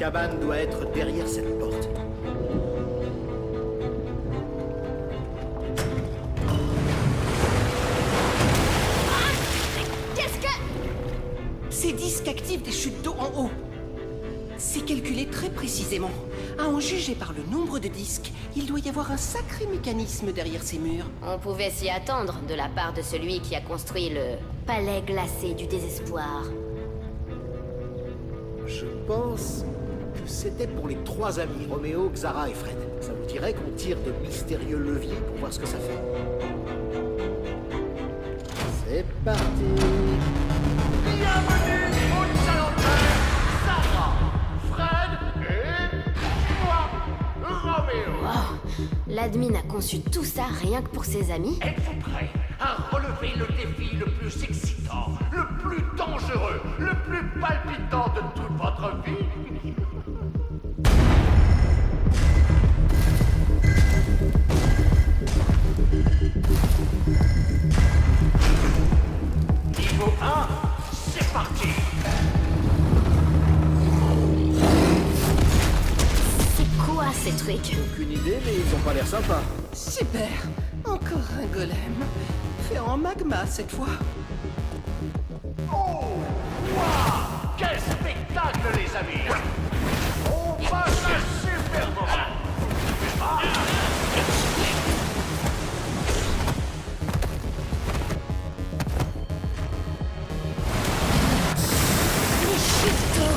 cabane doit être derrière cette porte. Qu'est-ce que... Ces disques activent des chutes d'eau en haut. C'est calculé très précisément. À en juger par le nombre de disques, il doit y avoir un sacré mécanisme derrière ces murs. On pouvait s'y attendre de la part de celui qui a construit le palais glacé du désespoir. Je pense que c'était pour les 3 amis, Roméo, Xara et Fred. Ça vous dirait qu'on tire de mystérieux leviers pour voir ce que ça fait? C'est parti. Bienvenue au Challenger, Sarah, Fred et moi, Roméo. Oh, l'admin a conçu tout ça rien que pour ses amis. Êtes-vous prêts à relever le défi le plus excitant, le plus dangereux, le plus palpitant de toute votre vie? Niveau 1, c'est parti! C'est quoi ces trucs? Aucune idée, mais ils ont pas l'air sympas. Super. Encore un golem. Fait en magma cette fois. Oh! Waouh! Quel spectacle, les amis! On passe un super moment! Les chutes d'eau!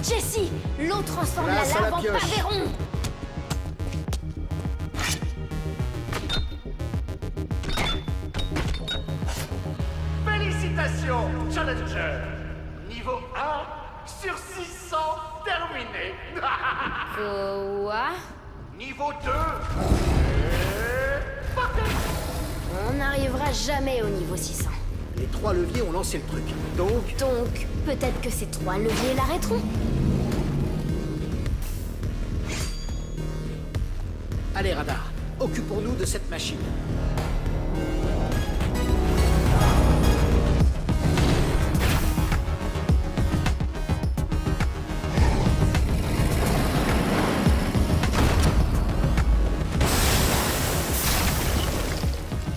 Jessie, l'eau transforme Place la à lave la en pioche. pavé rond! Félicitations, Challenger! Niveau 1 sur 600 terminé! Quoi? Niveau 2 et... parfait. On n'arrivera jamais au niveau 600. Les 3 leviers ont lancé le truc. Donc, Donc, peut-être que ces 3 leviers l'arrêteront. allez radar, occupons-nous de cette machine.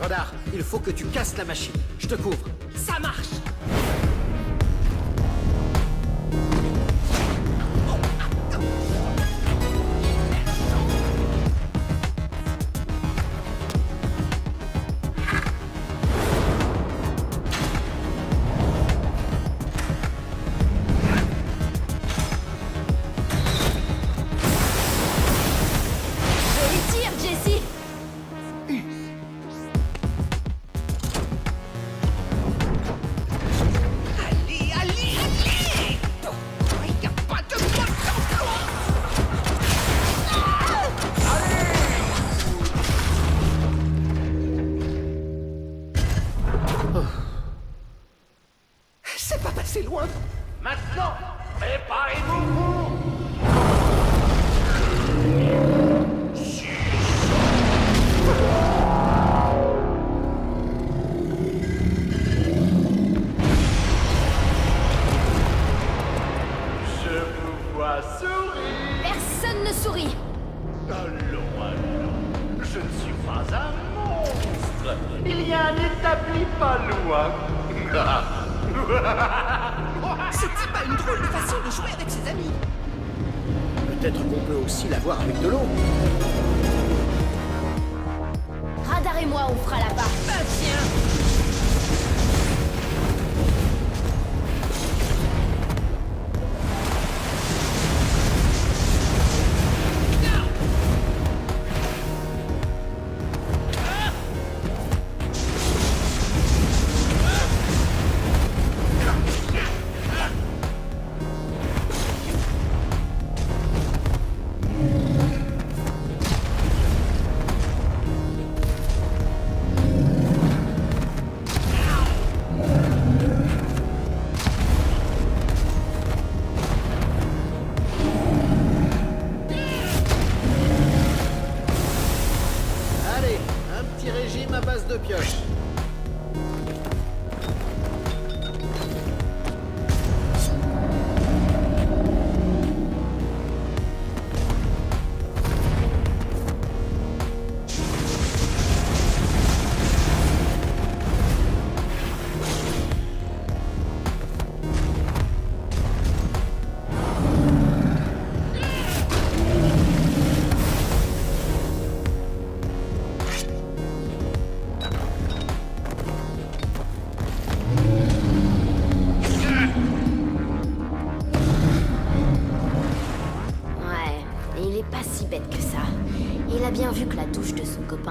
Radar, il faut que tu casses la machine. Je te couvre. Ça marche. Je les tire, Jessie! Allez, allez, allez. Pourquoi il n'y a pas de mode d'emploi? C'est pas passé loin. Maintenant, préparez-vous pour... Je vous vois sourire. Personne ne sourit! Allons, allons. Je ne suis pas un monstre. Il y a un établi pas loin. C'était pas une drôle de façon de jouer avec ses amis. Peut-être qu'on peut aussi l'avoir avec de l'eau. Radar et moi, on fera la part. Bah tiens.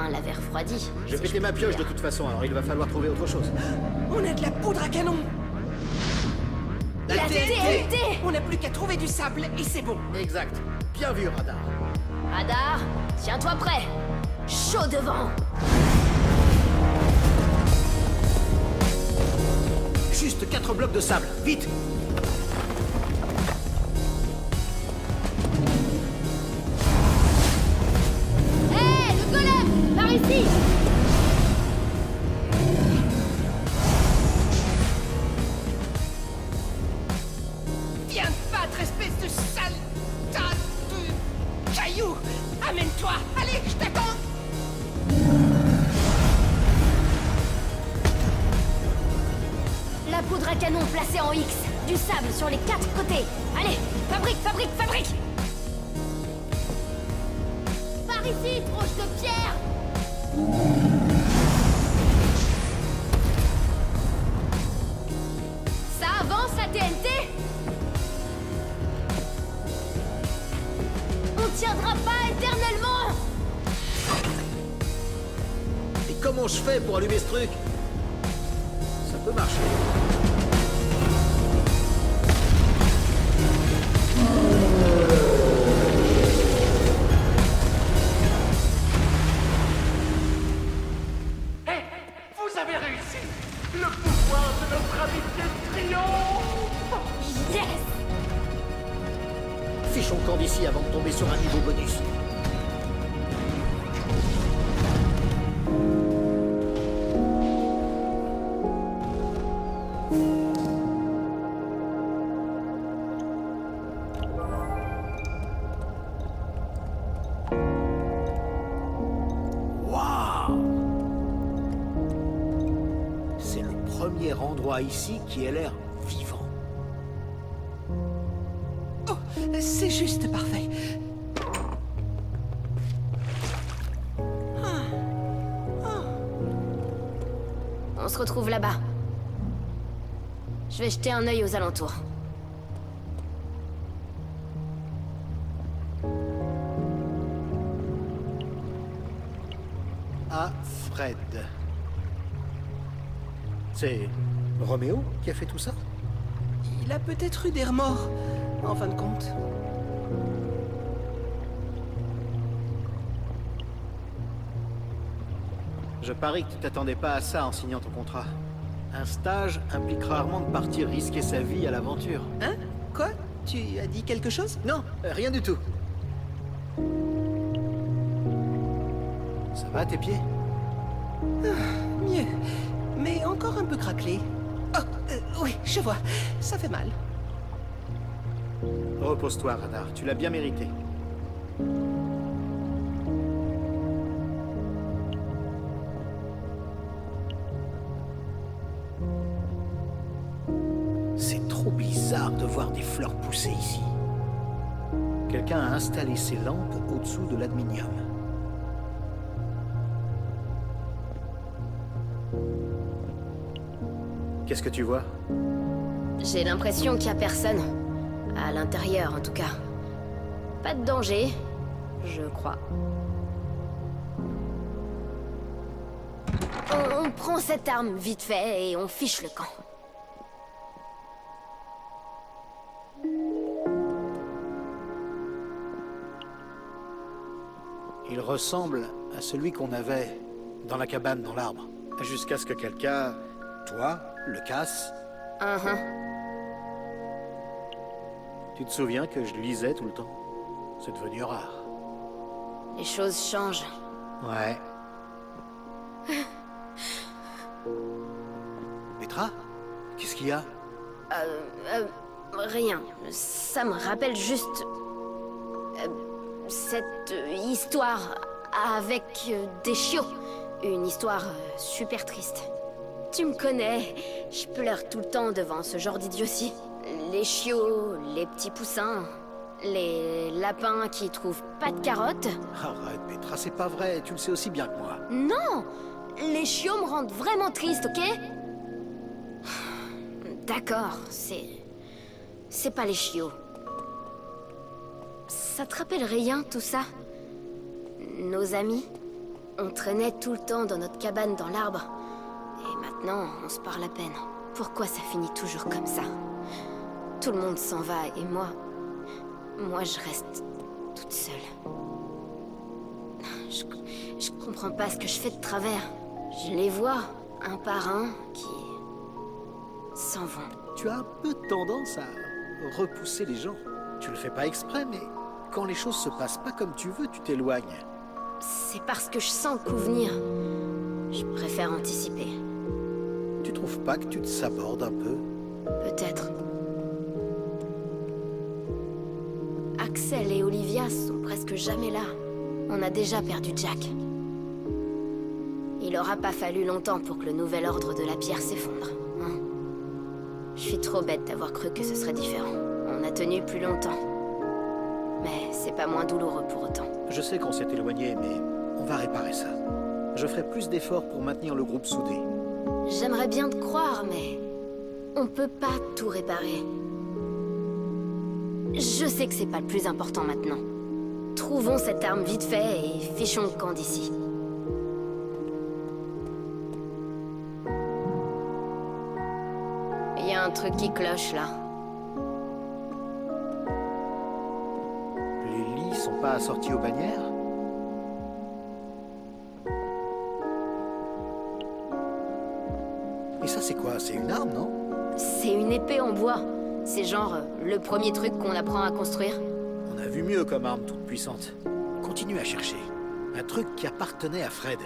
lapin l'avait refroidi. J'ai si pété je ma puis pioche de dire. toute façon, alors il va falloir trouver autre chose. On a de la poudre à canon! La TNT! On n'a plus qu'à trouver du sable et c'est bon. Exact. Bien vu, Radar. Radar, tiens-toi prêt. Chaud devant. Juste 4 blocs de sable, vite! Hé, le golem! Par ici! Viens te battre, espèce de sale tas de cailloux! Amène-toi! Allez, je t'attends! La poudre à canon placée en X. Du sable sur les 4 côtés. Allez, fabrique, fabrique, fabrique! Par ici, tronche de pierre! Ça avance la TNT? On tiendra pas éternellement! Et comment je fais pour allumer ce truc? Ça peut marcher. Hé, vous avez réussi. Le pouvoir de notre amitié triomphe. Yes! Fichons le camp d'ici avant de tomber sur un niveau bonus. C'est le premier endroit ici qui a l'air vivant. Oh, c'est juste parfait. On se retrouve là-bas. Je vais jeter un œil aux alentours. Ah, Fred. C'est Roméo qui a fait tout ça? Il a peut-être eu des remords, en fin de compte. Je parie que tu t'attendais pas à ça en signant ton contrat. Un stage implique rarement de partir risquer sa vie à l'aventure. Hein? Quoi? Tu as dit quelque chose? Non, rien du tout. Ça va, tes pieds? Mieux, mais encore un peu craquelé. Oh, oui, je vois. Ça fait mal. Repose-toi, Radar. Tu l'as bien mérité. C'est trop bizarre de voir des fleurs pousser ici. Quelqu'un a installé ses lampes au-dessous de l'adminium. Qu'est-ce que tu vois? J'ai l'impression qu'il y a personne. À l'intérieur, en tout cas. Pas de danger, je crois. On prend cette arme vite fait et on fiche le camp. Il ressemble à celui qu'on avait dans la cabane dans l'arbre. Jusqu'à ce que quelqu'un, toi, le casse. Tu te souviens que je lisais tout le temps? C'est devenu rare. Les choses changent. Ouais. Petra? Qu'est-ce qu'il y a? Rien. Ça me rappelle juste... cette histoire avec des chiots. Une histoire super triste. Tu me connais, je pleure tout le temps devant ce genre d'idiotie. Les chiots, les petits poussins, les lapins qui trouvent pas de carottes. Arrête, Petra, c'est pas vrai. Tu le sais aussi bien que moi. Non! Les chiots me rendent vraiment triste, ok? D'accord, c'est pas les chiots. Ça te rappelle rien, tout ça? Nos amis? On traînait tout le temps dans notre cabane dans l'arbre. Et maintenant, on se parle à peine. Pourquoi ça finit toujours comme ça? Tout le monde s'en va et moi... Moi, je reste toute seule. Je comprends pas ce que je fais de travers. Je les vois, un par un, qui... s'en vont. Tu as un peu tendance à repousser les gens. Tu le fais pas exprès, mais quand les choses se passent pas comme tu veux, tu t'éloignes. C'est parce que je sens le coup venir. Je préfère anticiper. Tu trouves pas que tu te sabordes un peu? Peut-être. Axel et Olivia sont presque jamais là. On a déjà perdu Jack. Il aura pas fallu longtemps pour que le nouvel ordre de la pierre s'effondre. Hein? Je suis trop bête d'avoir cru que ce serait différent. On a tenu plus longtemps. Mais c'est pas moins douloureux pour autant. Je sais qu'on s'est éloigné, mais on va réparer ça. Je ferai plus d'efforts pour maintenir le groupe soudé. J'aimerais bien te croire, mais... on peut pas tout réparer. Je sais que c'est pas le plus important maintenant. Trouvons cette arme vite fait et fichons le camp d'ici. Il y a un truc qui cloche là. Les lits sont pas assortis aux bannières? Et ça c'est quoi? C'est une arme, non? C'est une épée en bois. C'est genre le premier truc qu'on apprend à construire. On a vu mieux comme arme toute puissante. Continue à chercher. Un truc qui appartenait à Fred.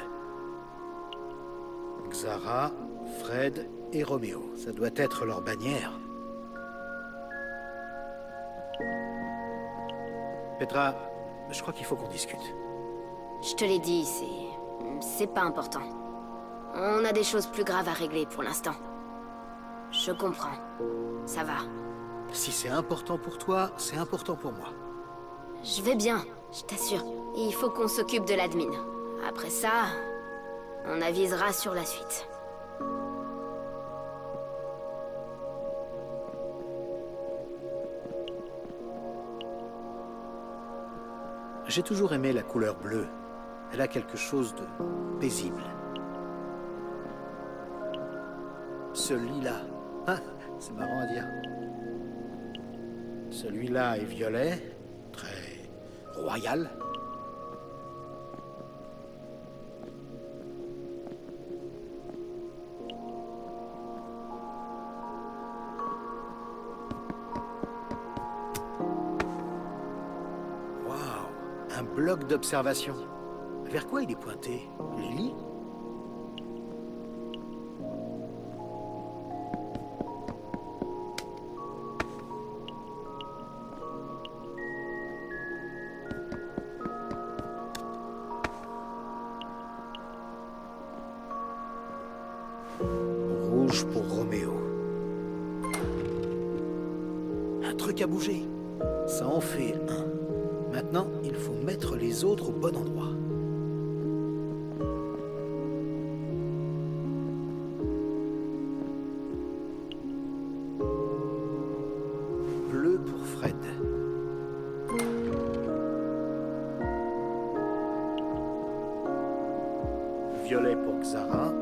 Xara, Fred et Roméo. Ça doit être leur bannière. Petra, je crois qu'il faut qu'on discute. Je te l'ai dit, c'est pas important. On a des choses plus graves à régler pour l'instant. Je comprends. Ça va. Si c'est important pour toi, c'est important pour moi. Je vais bien, je t'assure. Il faut qu'on s'occupe de l'admin. Après ça, on avisera sur la suite. J'ai toujours aimé la couleur bleue. Elle a quelque chose de paisible. Ce lilas. Ah, c'est marrant à dire. Celui-là est violet, très royal. Waouh, un bloc d'observation. Vers quoi il est pointé? Les lits? Rouge pour Roméo. Un truc à bouger. Ça en fait un. Maintenant, il faut mettre les autres au bon endroit. Bleu pour Fred. Violet pour Xara.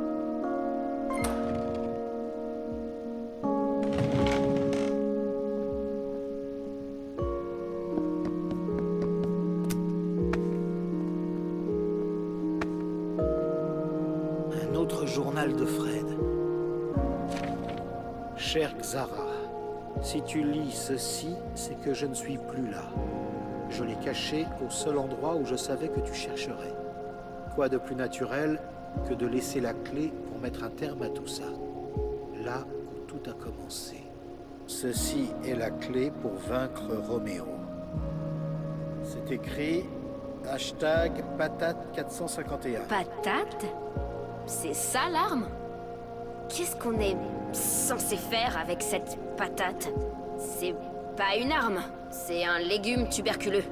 Un autre journal de Fred. Cher Xara, si tu lis ceci, c'est que je ne suis plus là. Je l'ai caché au seul endroit où je savais que tu chercherais. Quoi de plus naturel que de laisser la clé pour mettre un terme à tout ça? Là où tout a commencé. Ceci est la clé pour vaincre Roméo. C'est écrit #patate451. Patate? C'est ça l'arme? Qu'est-ce qu'on est censé faire avec cette patate? C'est pas une arme, c'est un légume tuberculeux.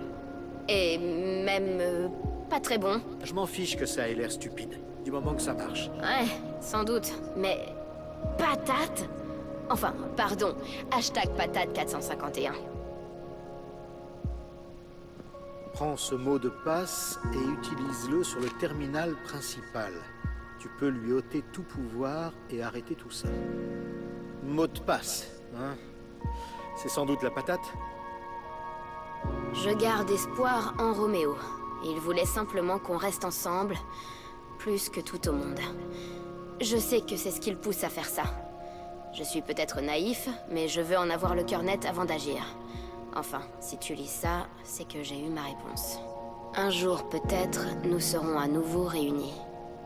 Et même pas très bon. Je m'en fiche que ça ait l'air stupide, du moment que ça marche. Ouais, sans doute, mais... patate? Enfin, pardon, #patate451. Prends ce mot de passe et utilise-le sur le terminal principal. Tu peux lui ôter tout pouvoir et arrêter tout ça. Mot de passe, hein? C'est sans doute la patate? Je garde espoir en Roméo. Il voulait simplement qu'on reste ensemble, plus que tout au monde. Je sais que c'est ce qui le pousse à faire ça. Je suis peut-être naïf, mais je veux en avoir le cœur net avant d'agir. Enfin, si tu lis ça, c'est que j'ai eu ma réponse. Un jour, peut-être, nous serons à nouveau réunis.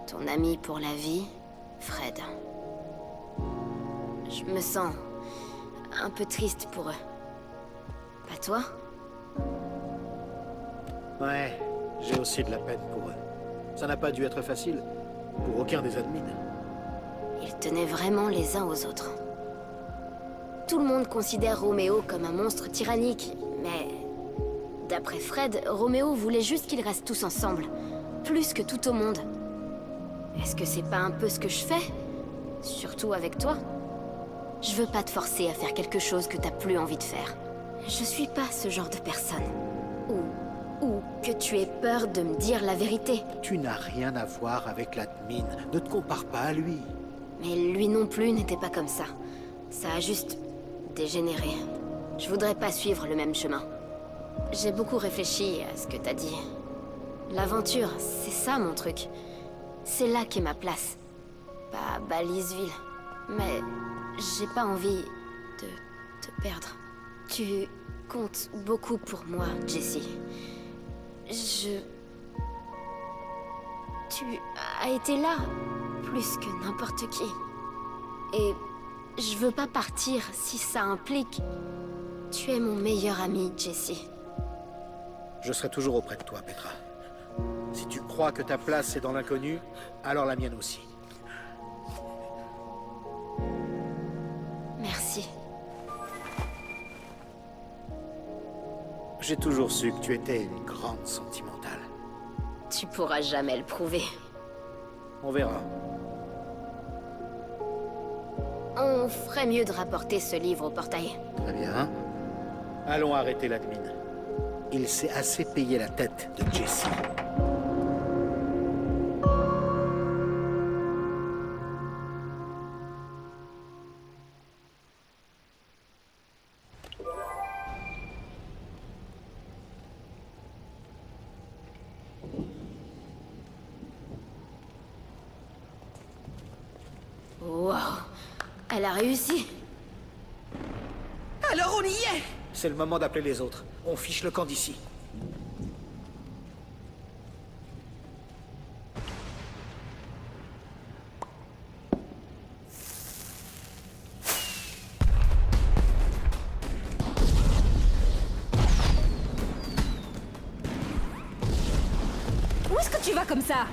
Ton ami pour la vie, Fred. Je me sens un peu triste pour eux. Pas toi? Ouais, j'ai aussi de la peine pour eux. Ça n'a pas dû être facile, pour aucun des admins. Ils tenaient vraiment les uns aux autres. Tout le monde considère Roméo comme un monstre tyrannique, mais... D'après Fred, Roméo voulait juste qu'ils restent tous ensemble, plus que tout au monde. Est-ce que c'est pas un peu ce que je fais? Surtout avec toi? Je veux pas te forcer à faire quelque chose que t'as plus envie de faire. Je suis pas ce genre de personne. Ou que tu aies peur de me dire la vérité. Tu n'as rien à voir avec l'admin. Ne te compare pas à lui. Mais lui non plus n'était pas comme ça. Ça a juste dégénéré. Je voudrais pas suivre le même chemin. J'ai beaucoup réfléchi à ce que t'as dit. L'aventure, c'est ça mon truc. C'est là qu'est ma place. Pas Baliseville. Mais j'ai pas envie de te perdre. Tu comptes beaucoup pour moi, Jessie. Tu as été là, plus que n'importe qui. Et je veux pas partir si ça implique... Tu es mon meilleur ami, Jessie. Je serai toujours auprès de toi, Petra. Si tu crois que ta place est dans l'inconnu, alors la mienne aussi. Merci. J'ai toujours su que tu étais une grande sentimentale. Tu pourras jamais le prouver. On verra. On ferait mieux de rapporter ce livre au portail. Très bien. Allons arrêter l'admin. Il s'est assez payé la tête de Jessie. Wow, elle a réussi. Alors on y est! C'est le moment d'appeler les autres. On fiche le camp d'ici. Où est-ce que tu vas comme ça?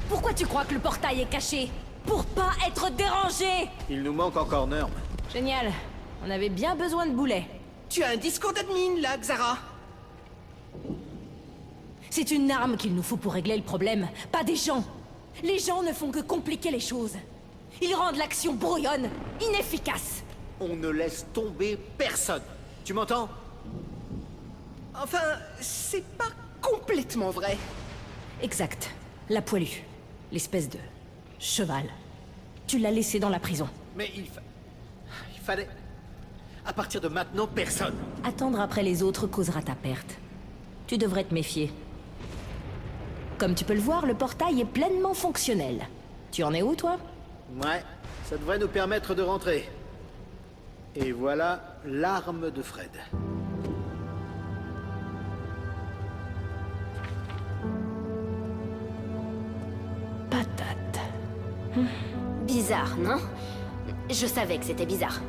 Pourquoi tu crois que le portail est caché? Pour pas être dérangé! Il nous manque encore Nurm. Génial. On avait bien besoin de boulets. Tu as un discours d'admin, là, Xara. C'est une arme qu'il nous faut pour régler le problème, pas des gens. Les gens ne font que compliquer les choses. Ils rendent l'action brouillonne, inefficace. On ne laisse tomber personne. Tu m'entends? Enfin, c'est pas complètement vrai. Exact. La poilue. L'espèce de... cheval. Tu l'as laissé dans la prison. Mais il fallait... À partir de maintenant, personne. Attendre après les autres causera ta perte. Tu devrais te méfier. Comme tu peux le voir, le portail est pleinement fonctionnel. Tu en es où, toi? Ouais, ça devrait nous permettre de rentrer. Et voilà l'arme de Fred. Patate. Bizarre, non? Je savais que c'était bizarre.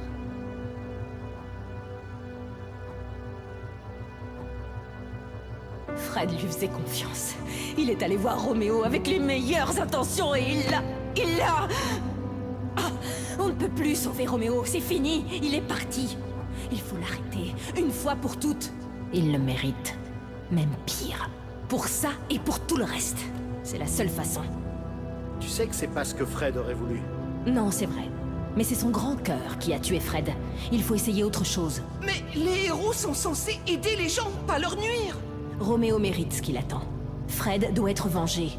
Fred lui faisait confiance. Il est allé voir Roméo avec les meilleures intentions et il l'a... Ah, on ne peut plus sauver Roméo, c'est fini, il est parti. Il faut l'arrêter, une fois pour toutes. Il le mérite. Même pire. Pour ça et pour tout le reste. C'est la seule façon. Tu sais que c'est pas ce que Fred aurait voulu. Non, c'est vrai. Mais c'est son grand cœur qui a tué Fred. Il faut essayer autre chose. Mais les héros sont censés aider les gens, pas leur nuire. Roméo mérite ce qu'il attend. Fred doit être vengé.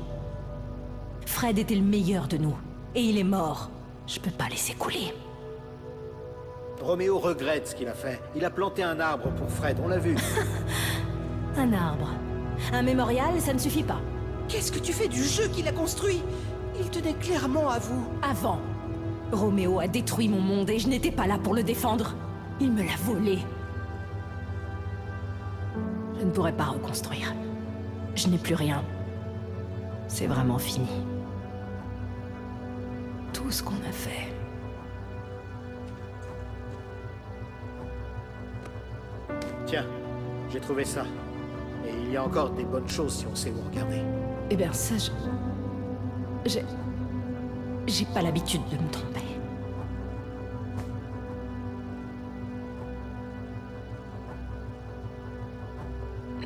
Fred était le meilleur de nous. Et il est mort. Je peux pas laisser couler. Roméo regrette ce qu'il a fait. Il a planté un arbre pour Fred, on l'a vu. Un arbre. Un mémorial, ça ne suffit pas. Qu'est-ce que tu fais du jeu qu'il a construit? Il tenait clairement à vous. Avant. Roméo a détruit mon monde et je n'étais pas là pour le défendre. Il me l'a volé. Je ne pourrai pas reconstruire. Je n'ai plus rien. C'est vraiment fini. Tout ce qu'on a fait. Tiens, j'ai trouvé ça. Et il y a encore des bonnes choses si on sait où regarder. Eh bien, ça, j'ai pas l'habitude de me tromper.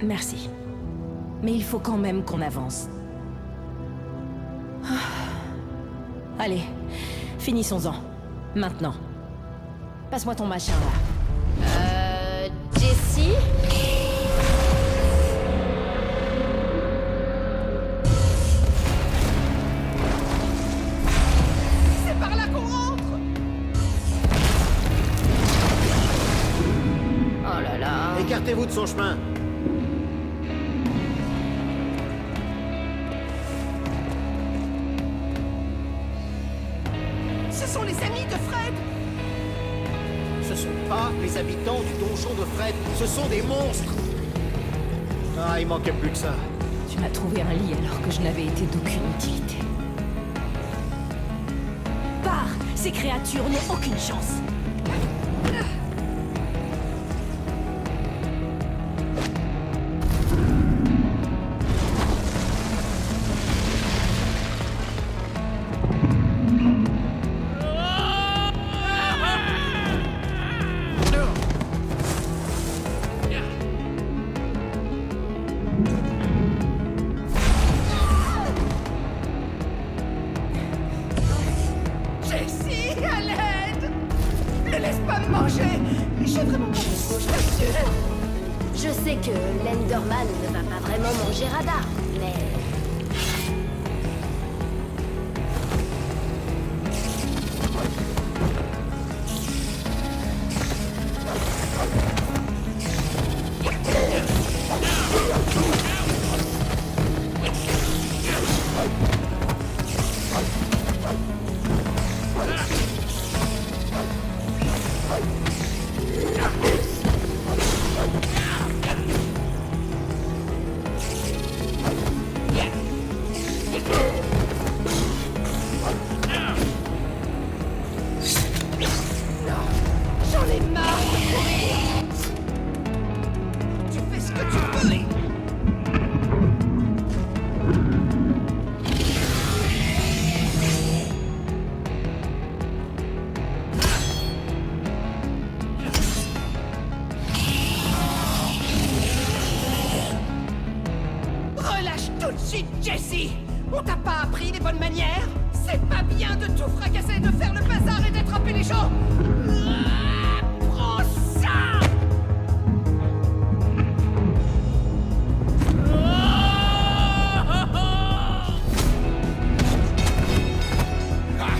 Merci. Mais il faut quand même qu'on avance. Ah. Allez, finissons-en. Maintenant. Passe-moi ton machin, là. Jessie? C'est par là qu'on rentre. Oh là là. Écartez-vous de son chemin. Ce sont les amis de Fred. Ce sont pas les habitants du donjon de Fred, ce sont des monstres. Ah, il manquait plus que ça. Tu m'as trouvé un lit alors que je n'avais été d'aucune utilité. Pars! Ces créatures n'ont aucune chance. Jessie, à l'aide. Ne laisse pas me manger. J'ai vraiment pas de bouche, monsieur. Je sais que l'Enderman ne va pas vraiment manger Radar, mais... J'en ai marre de courir. Tu fais ce que tu veux et... Relâche tout de suite, Jessie. On t'a pas appris les bonnes manières? C'est pas bien de tout fracasser, de faire le bazar et d'attraper les gens. Ah, prends ça! Ah,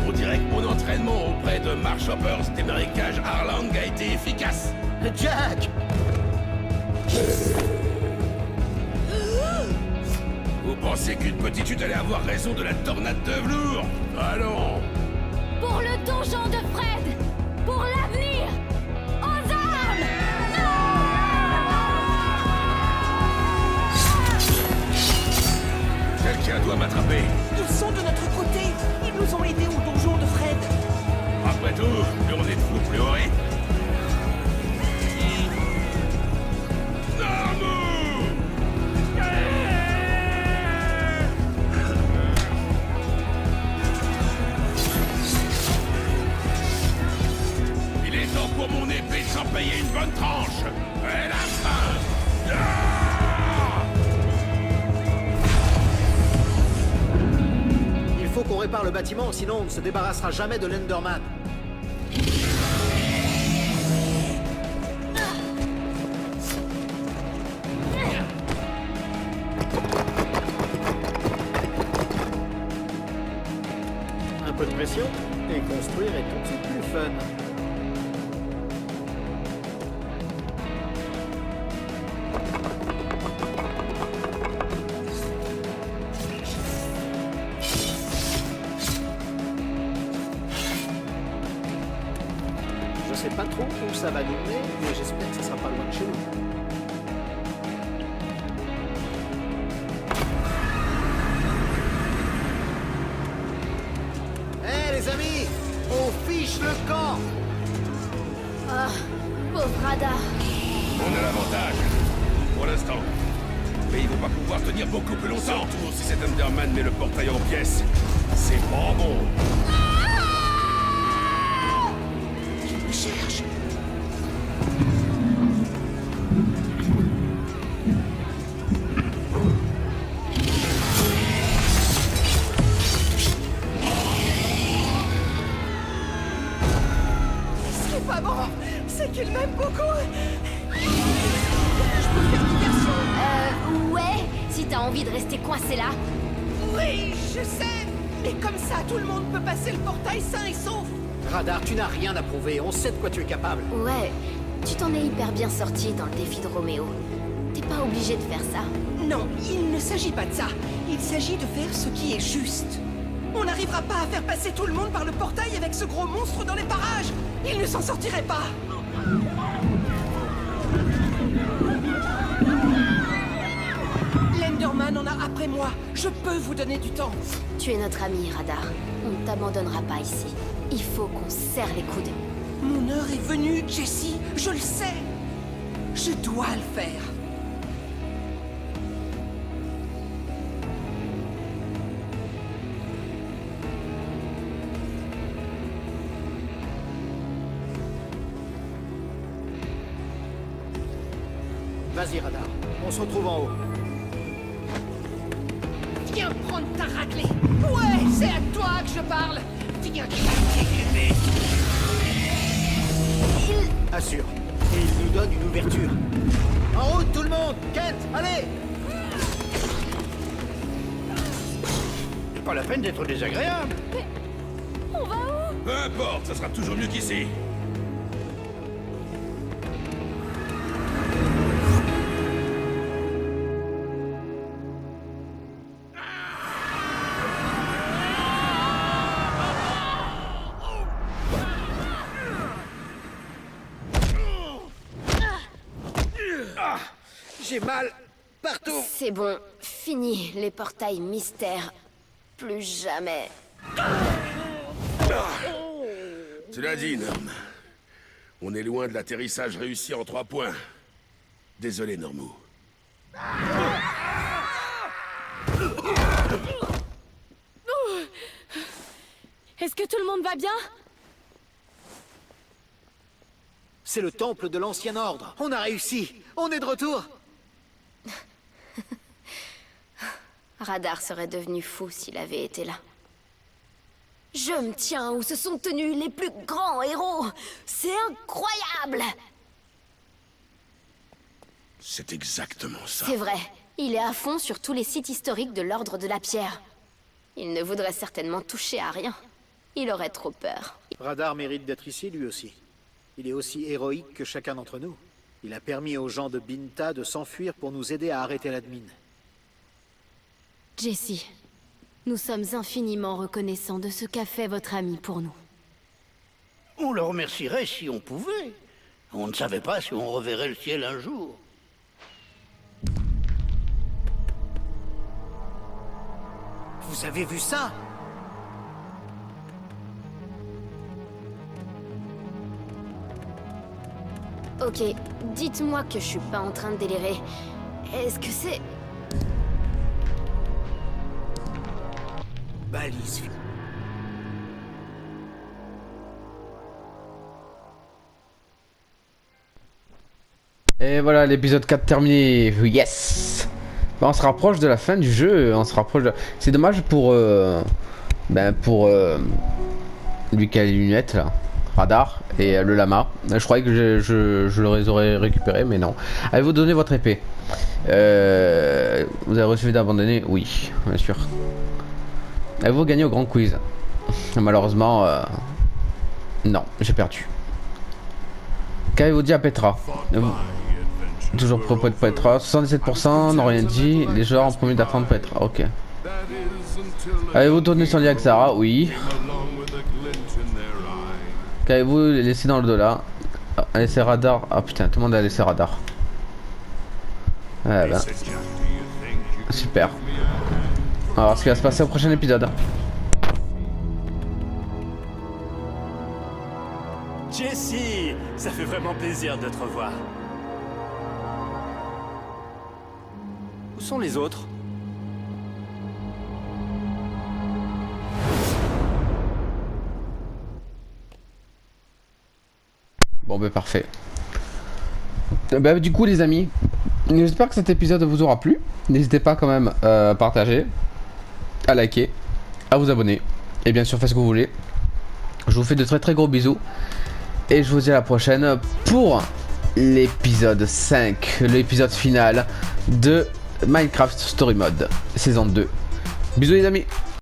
on dirait que mon entraînement auprès de Marchoppers d'Américage Harlang a été efficace. Jack! Vous pensez qu'une petite chute allait avoir raison de la tornade de velours? Allons! Pour le donjon de Fred! Pour l'avenir! Aux armes! Quelqu'un doit m'attraper. Ils sont de notre côté. Ils nous ont aidés au donjon de Fred. Après tout, plus on est de fous, plus on rit. Namu! Il est temps pour mon épée de s'en payer une bonne tranche. Et la fin! Il faut qu'on répare le bâtiment, sinon on ne se débarrassera jamais de l'Enderman. d'exploration, et construire est tout de suite plus fun. Je sais pas trop où ça va nous mener, mais j'espère que ça sera pas loin de chez nous. Les amis, on fiche le camp. Oh, pauvre Radar. On a l'avantage. Pour l'instant. Mais ils vont pas pouvoir tenir beaucoup plus longtemps. Surtout si cet Enderman met le portail en pièces. C'est pas bon. Il me cherche. Pas bon, c'est qu'il m'aime beaucoup. Je peux faire diversion. Ouais, si t'as envie de rester coincé là. Oui, je sais. Mais comme ça, tout le monde peut passer le portail sain et sauf. Radar, tu n'as rien à prouver, on sait de quoi tu es capable. Ouais, tu t'en es hyper bien sorti dans le défi de Roméo. T'es pas obligé de faire ça. Non, il ne s'agit pas de ça. Il s'agit de faire ce qui est juste. On n'arrivera pas à faire passer tout le monde par le portail avec ce gros monstre dans les parages. Il ne s'en sortirait pas. L'Enderman en a après moi. Je peux vous donner du temps. Tu es notre ami, Radar. On ne t'abandonnera pas ici. Il faut qu'on se serre les coudes. Mon heure est venue, Jessie. Je le sais. Je dois le faire. Vas-y, Radar, on se retrouve en haut. Viens prendre ta raclée. Ouais, c'est à toi que je parle. Viens claquer. Assure. Et il nous donne une ouverture. En route, tout le monde. Kent, allez. C'est pas la peine d'être désagréable. Peu importe, ça sera toujours mieux qu'ici. J'ai mal partout. C'est bon, fini les portails mystères. Plus jamais. Cela dit, Norm, on est loin de l'atterrissage réussi en 3 points. Désolé, Normou. Est-ce que tout le monde va bien? C'est le temple de l'ancien ordre. On a réussi. On est de retour. Radar serait devenu fou s'il avait été là. Je me tiens où se sont tenus les plus grands héros. C'est incroyable. C'est exactement ça. C'est vrai. Il est à fond sur tous les sites historiques de l'Ordre de la Pierre. Il ne voudrait certainement toucher à rien. Il aurait trop peur. Radar mérite d'être ici, lui aussi. Il est aussi héroïque que chacun d'entre nous. Il a permis aux gens de Binta de s'enfuir pour nous aider à arrêter l'admin. Jessie, nous sommes infiniment reconnaissants de ce qu'a fait votre ami pour nous. On le remercierait si on pouvait. On ne savait pas si on reverrait le ciel un jour. Vous avez vu ça? Ok, dites-moi que je suis pas en train de délirer. Est-ce que c'est... Balise. Et voilà, l'épisode 4 terminé. Yes. Bah, on se rapproche de la fin du jeu. On se rapproche de... C'est dommage pour... lui qui a les lunettes, là. Radar et le lama. Je croyais que je les aurais récupérés, mais non. Avez-vous donné votre épée? Vous avez reçu d'abandonner? Oui, bien sûr. Avez-vous gagné au grand quiz? Malheureusement, non, j'ai perdu. Qu'avez-vous dit à Petra? Toujours propos de Petra. 77% n'ont rien dit. Les joueurs ont promis d'attendre Petra. Ok. Avez-vous tourné son lit avec Sarah? Oui. Qu'avez-vous laissé dans le dos là? Laissé radar. Ah putain, tout le monde a laissé radar. Ouais, ben. Super. On va voir ce qui va se passer au prochain épisode. Jessie, ça fait vraiment plaisir de te revoir. Où sont les autres? Bon ben parfait. Bah, du coup les amis, j'espère que cet épisode vous aura plu. N'hésitez pas quand même à partager, à liker, à vous abonner. Et bien sûr faites ce que vous voulez. Je vous fais de très très gros bisous. Et je vous dis à la prochaine pour l'épisode 5, l'épisode final de Minecraft Story Mode saison 2. Bisous les amis.